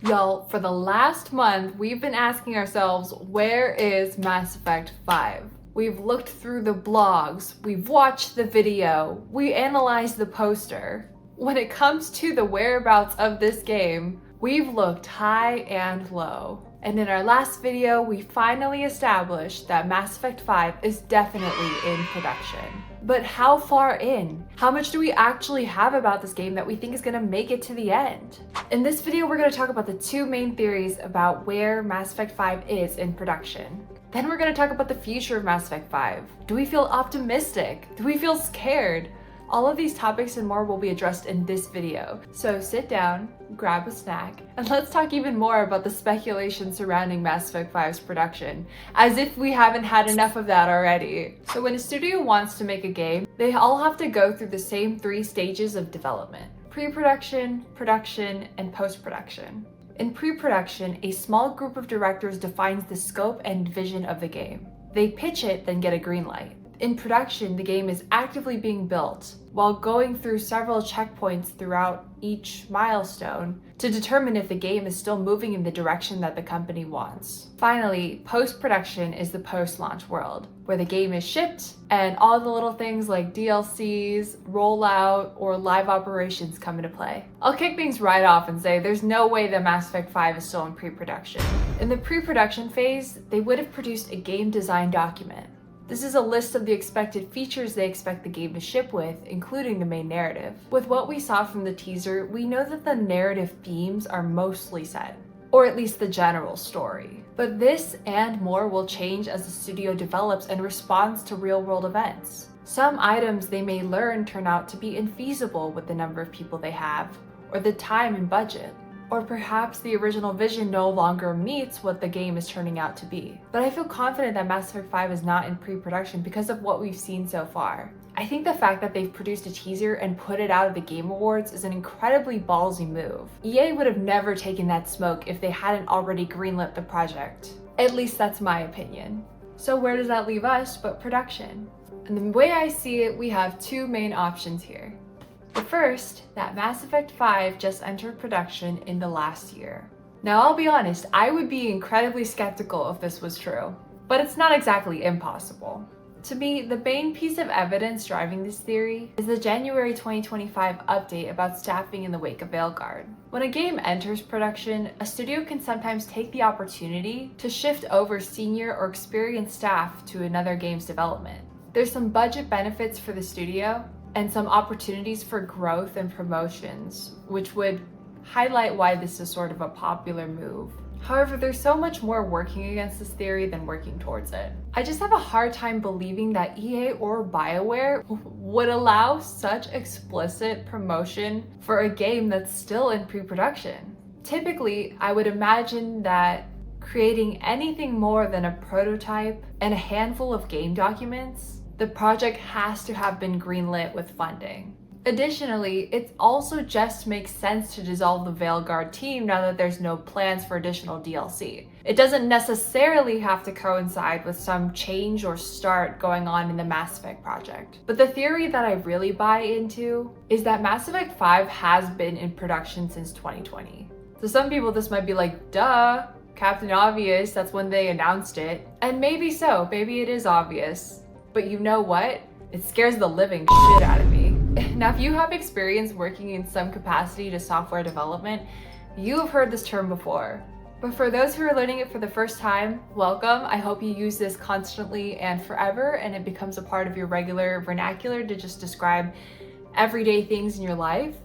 Y'all, for the last month, we've been asking ourselves, where is Mass Effect 5? We've looked through the blogs, we've watched the video, we analyzed the poster. When it comes to the whereabouts of this game, we've looked high and low. And in our last video, we finally established that Mass Effect 5 is definitely in production. But how far in? How much do we actually have about this game that we think is going to make it to the end? In this video, we're going to talk about the two main theories about where Mass Effect 5 is in production. Then we're going to talk about the future of Mass Effect 5. Do we feel optimistic? Do we feel scared? All of these topics and more will be addressed in this video. So sit down, grab a snack, and let's talk even more about the speculation surrounding Mass Effect 5's production, as if we haven't had enough of that already. So when a studio wants to make a game, they all have to go through the same three stages of development: pre-production, production, and post-production. In pre-production, a small group of directors defines the scope and vision of the game. They pitch it, then get a green light. In production, the game is actively being built while going through several checkpoints throughout each milestone to determine if the game is still moving in the direction that the company wants. Finally, post-production is the post-launch world, where the game is shipped and all the little things like DLCs, rollout, or live operations come into play. I'll kick things right off and say there's no way that Mass Effect 5 is still in pre-production. In the pre-production phase, they would have produced a game design document. This is a list of the expected features they expect the game to ship with, including the main narrative. With what we saw from the teaser, we know that the narrative themes are mostly set, or at least the general story. But this and more will change as the studio develops and responds to real-world events. Some items they may learn turn out to be infeasible with the number of people they have, or the time and budget. Or perhaps the original vision no longer meets what the game is turning out to be. But I feel confident that Mass Effect 5 is not in pre-production because of what we've seen so far. I think the fact that they've produced a teaser and put it out at the Game Awards is an incredibly ballsy move. EA would have never taken that smoke if they hadn't already greenlit the project. At least that's my opinion. So where does that leave us but production? And the way I see it, we have two main options here. The first, that Mass Effect 5 just entered production in the last year. Now I'll be honest, I would be incredibly skeptical if this was true, but it's not exactly impossible. To me, the main piece of evidence driving this theory is the January 2025 update about staffing in the wake of Veilguard. When a game enters production, a studio can sometimes take the opportunity to shift over senior or experienced staff to another game's development. There's some budget benefits for the studio, and some opportunities for growth and promotions, which would highlight why this is sort of a popular move. However, there's so much more working against this theory than working towards it. I just have a hard time believing that EA or BioWare would allow such explicit promotion for a game that's still in pre-production. Typically, I would imagine that creating anything more than a prototype and a handful of game documents, the project has to have been greenlit with funding. Additionally, it also just makes sense to dissolve the Veilguard team now that there's no plans for additional DLC. It doesn't necessarily have to coincide with some change or start going on in the Mass Effect project. But the theory that I really buy into is that Mass Effect 5 has been in production since 2020. To some people, this might be like, duh, Captain Obvious, that's when they announced it. And maybe so, maybe it is obvious. But you know what? It scares the living shit out of me. Now, if you have experience working in some capacity to software development, you have heard this term before. But for those who are learning it for the first time, welcome. I hope you use this constantly and forever, and it becomes a part of your regular vernacular to just describe everyday things in your life.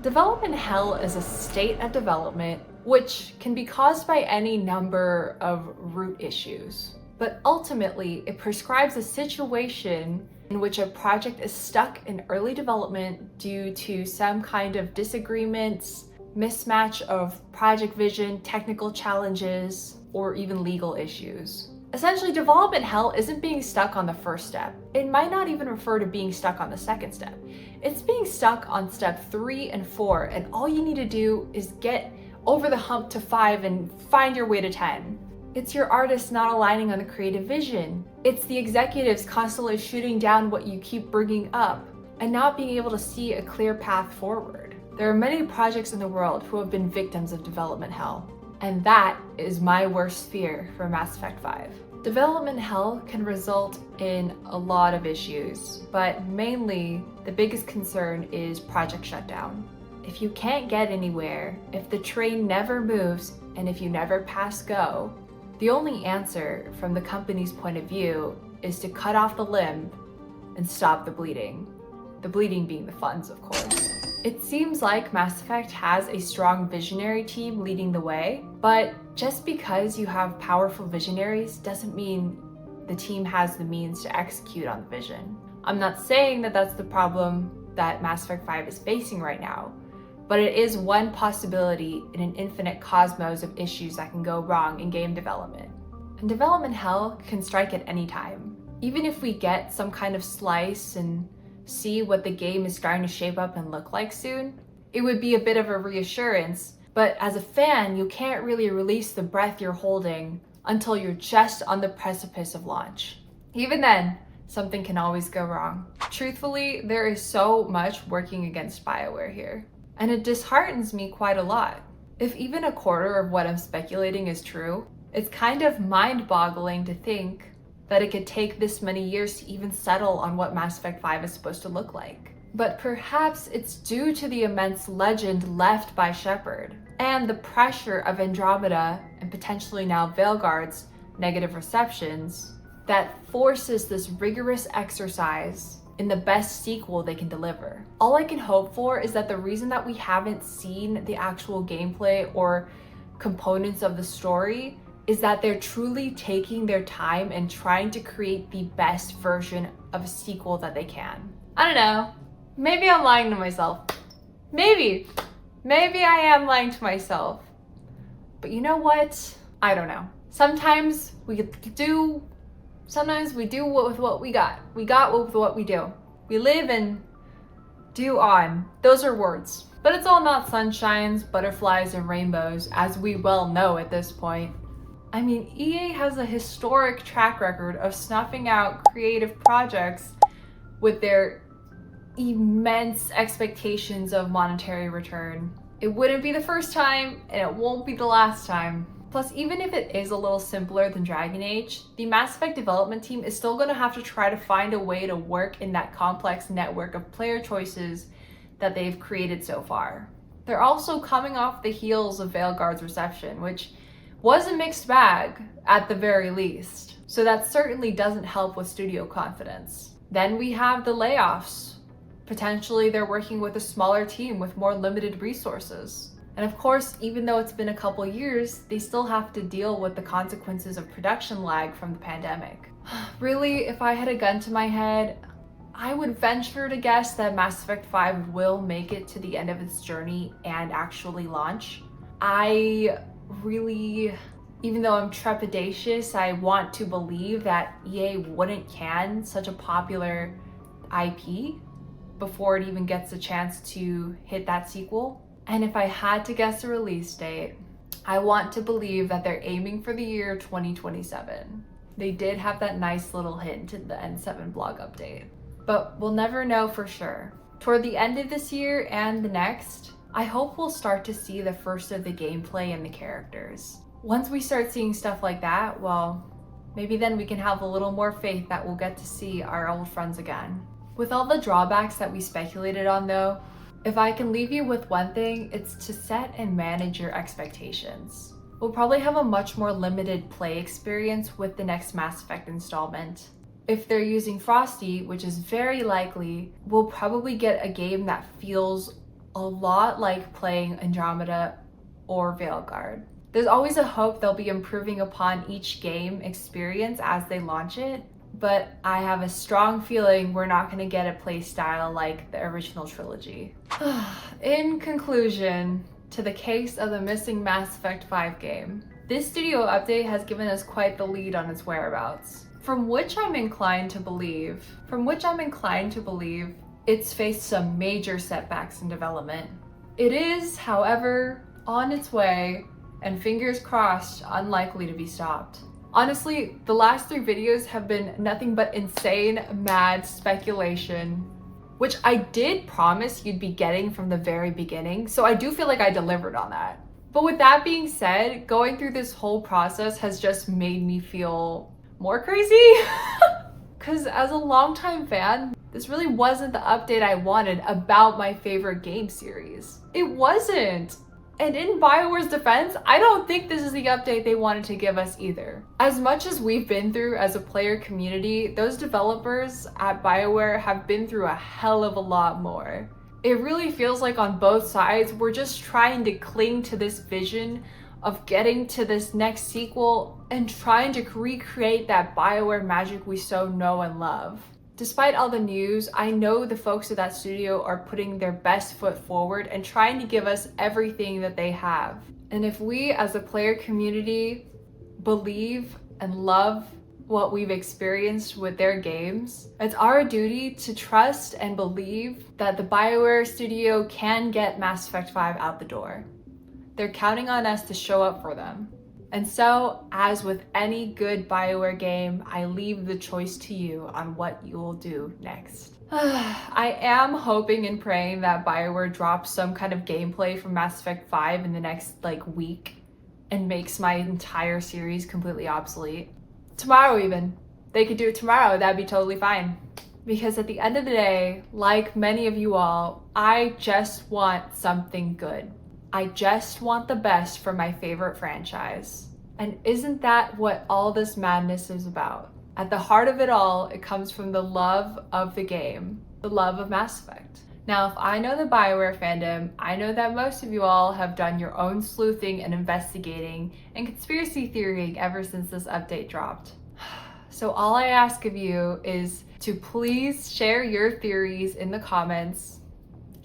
Development hell is a state of development which can be caused by any number of root issues. But ultimately, it prescribes a situation in which a project is stuck in early development due to some kind of disagreements, mismatch of project vision, technical challenges, or even legal issues. Essentially, development hell isn't being stuck on the first step. It might not even refer to being stuck on the second step. It's being stuck on step 3 and 4, and all you need to do is get over the hump to 5 and find your way to 10. It's your artists not aligning on the creative vision. It's the executives constantly shooting down what you keep bringing up and not being able to see a clear path forward. There are many projects in the world who have been victims of development hell, and that is my worst fear for Mass Effect 5. Development hell can result in a lot of issues, but mainly the biggest concern is project shutdown. If you can't get anywhere, if the train never moves, and if you never pass go, the only answer from the company's point of view is to cut off the limb and stop the bleeding. The bleeding being the funds, of course. It seems like Mass Effect has a strong visionary team leading the way, but just because you have powerful visionaries doesn't mean the team has the means to execute on the vision. I'm not saying that that's the problem that Mass Effect 5 is facing right now, but it is one possibility in an infinite cosmos of issues that can go wrong in game development. And development hell can strike at any time. Even if we get some kind of slice and see what the game is starting to shape up and look like soon, it would be a bit of a reassurance, but as a fan, you can't really release the breath you're holding until you're just on the precipice of launch. Even then, something can always go wrong. Truthfully, there is so much working against BioWare here, and it disheartens me quite a lot. If even a quarter of what I'm speculating is true, it's kind of mind-boggling to think that it could take this many years to even settle on what Mass Effect 5 is supposed to look like. But perhaps it's due to the immense legend left by Shepard, and the pressure of Andromeda, and potentially now Veilguard's negative receptions, that forces this rigorous exercise in the best sequel they can deliver. All I can hope for is that the reason that we haven't seen the actual gameplay or components of the story is that they're truly taking their time and trying to create the best version of a sequel that they can. I don't know. Maybe I'm lying to myself. Maybe I am lying to myself. But you know what? I don't know. Sometimes we do with what we got. We got with what we do. We live and do on. Those are words. But it's all not sunshines, butterflies, and rainbows, as we well know at this point. I mean, EA has a historic track record of snuffing out creative projects with their immense expectations of monetary return. It wouldn't be the first time, and it won't be the last time. Plus, even if it is a little simpler than Dragon Age, the Mass Effect development team is still going to have to try to find a way to work in that complex network of player choices that they've created so far. They're also coming off the heels of Veilguard's reception, which was a mixed bag at the very least. So that certainly doesn't help with studio confidence. Then we have the layoffs. Potentially they're working with a smaller team with more limited resources. And of course, even though it's been a couple years, they still have to deal with the consequences of production lag from the pandemic. Really, if I had a gun to my head, I would venture to guess that Mass Effect 5 will make it to the end of its journey and actually launch. Even though I'm trepidatious, I want to believe that EA wouldn't can such a popular IP before it even gets a chance to hit that sequel. And if I had to guess a release date, I want to believe that they're aiming for the year 2027. They did have that nice little hint in the N7 blog update, but we'll never know for sure. Toward the end of this year and the next, I hope we'll start to see the first of the gameplay and the characters. Once we start seeing stuff like that, well, maybe then we can have a little more faith that we'll get to see our old friends again. With all the drawbacks that we speculated on though, if I can leave you with one thing, it's to set and manage your expectations. We'll probably have a much more limited play experience with the next Mass Effect installment. If they're using Frosty, which is very likely, we'll probably get a game that feels a lot like playing Andromeda or Veilguard. There's always a hope they'll be improving upon each game experience as they launch it, but I have a strong feeling we're not going to get a play style like the original trilogy. In conclusion, to the case of the missing Mass Effect 5 game, this studio update has given us quite the lead on its whereabouts, from which I'm inclined to believe it's faced some major setbacks in development. It is, however, on its way, and fingers crossed, unlikely to be stopped. Honestly, the last 3 videos have been nothing but insane, mad speculation which I did promise you'd be getting from the very beginning, so I do feel like I delivered on that. But with that being said, going through this whole process has just made me feel more crazy. Because as a longtime fan, this really wasn't the update I wanted about my favorite game series. It wasn't. And in BioWare's defense, I don't think this is the update they wanted to give us either. As much as we've been through as a player community, those developers at BioWare have been through a hell of a lot more. It really feels like on both sides, we're just trying to cling to this vision of getting to this next sequel and trying to recreate that BioWare magic we so know and love. Despite all the news, I know the folks at that studio are putting their best foot forward and trying to give us everything that they have. And if we as a player community believe and love what we've experienced with their games, it's our duty to trust and believe that the BioWare studio can get Mass Effect 5 out the door. They're counting on us to show up for them. And so, as with any good BioWare game, I leave the choice to you on what you will do next. I am hoping and praying that BioWare drops some kind of gameplay from Mass Effect 5 in the next week and makes my entire series completely obsolete. Tomorrow even. They could do it tomorrow, that'd be totally fine. Because at the end of the day, like many of you all, I just want something good. I just want the best for my favorite franchise. And isn't that what all this madness is about? At the heart of it all, it comes from the love of the game, the love of Mass Effect. Now, if I know the BioWare fandom, I know that most of you all have done your own sleuthing and investigating and conspiracy theorying ever since this update dropped. So all I ask of you is to please share your theories in the comments,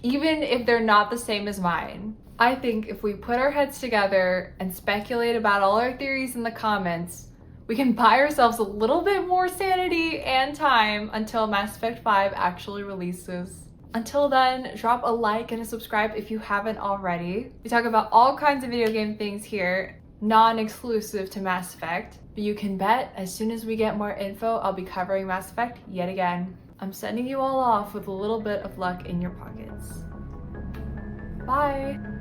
even if they're not the same as mine. I think if we put our heads together and speculate about all our theories in the comments, we can buy ourselves a little bit more sanity and time until Mass Effect 5 actually releases. Until then, drop a like and a subscribe if you haven't already. We talk about all kinds of video game things here, non-exclusive to Mass Effect, but you can bet as soon as we get more info, I'll be covering Mass Effect yet again. I'm sending you all off with a little bit of luck in your pockets. Bye!